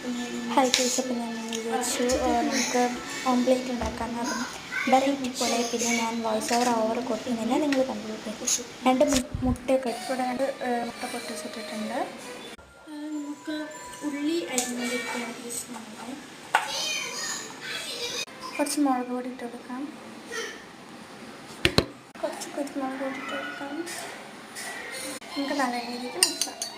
Hi guys, അപ്പോൾ ഞാൻ വിചാരിച്ചു നമുക്ക് ഓംപ്ലേറ്റ് ഉണ്ടാക്കാൻ വെറൈറ്റി പോലെ. പിന്നെ ഞാൻ വോയിസ് ഓവർ കൊടുക്കുന്നില്ല, നിങ്ങൾ കണ്ടുപിടിക്കും. 2 മുട്ടയൊക്കെ ഇവിടെ 2 മുട്ട പൊട്ടിച്ചിട്ടിട്ടുണ്ട്. നമുക്ക് ഉള്ളി അരിഞ്ഞിരിക്കുകയാണ് പീസ്. കുറച്ച് മുളക് പൊടി ഇട്ട് കൊടുക്കാം, കുറച്ച് കുരുമുളക് പൊടി ഇട്ട് കൊടുക്കാം. നമുക്ക് നല്ല രീതിക്ക് മിക്സ് ആക്കാം.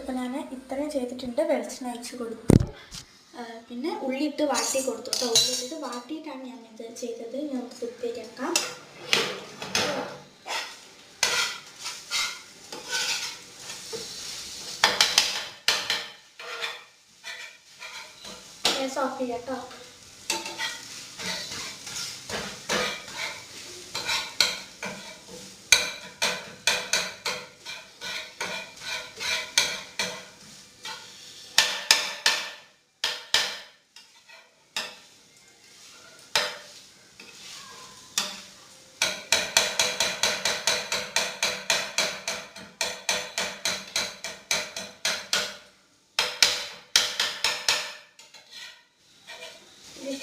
അപ്പോൾ ഞാൻ ഇത്രയും ചെയ്തിട്ടുണ്ട്. വെളിച്ചെണ്ണ ഒഴിച്ച് കൊടുത്തു, പിന്നെ ഉള്ളിയിട്ട് വാട്ടി കൊടുത്തു കേട്ടോ. ഉള്ളിയിട്ട് വാട്ടിയിട്ടാണ് ഞാനിത് ചെയ്തത്. നമുക്ക് ഉപ്പേരിയാക്കാം. ഗ്യാസ് ഓഫ് ചെയ്യാം കേട്ടോ.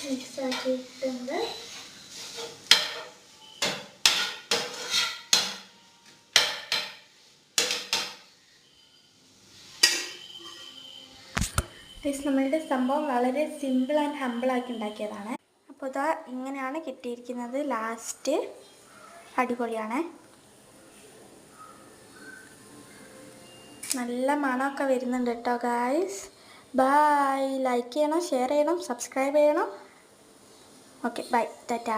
മിക്സ് ആക്കിയിട്ടുണ്ട്. നമ്മളുടെ സംഭവം വളരെ സിമ്പിൾ ആൻഡ് ഹമ്പിളാക്കി ഉണ്ടാക്കിയതാണ്. അപ്പോൾ ഇതാ ഇങ്ങനെയാണ് കിട്ടിയിരിക്കുന്നത്. ലാസ്റ്റ് അടിപൊളിയാണ്. നല്ല മണമൊക്കെ വരുന്നുണ്ട് കേട്ടോ ഗായ്സ്. ബൈ. ലൈക്ക് ചെയ്യണം, ഷെയർ ചെയ്യണം, സബ്സ്ക്രൈബ് ചെയ്യണം. Okay, bye, Tata.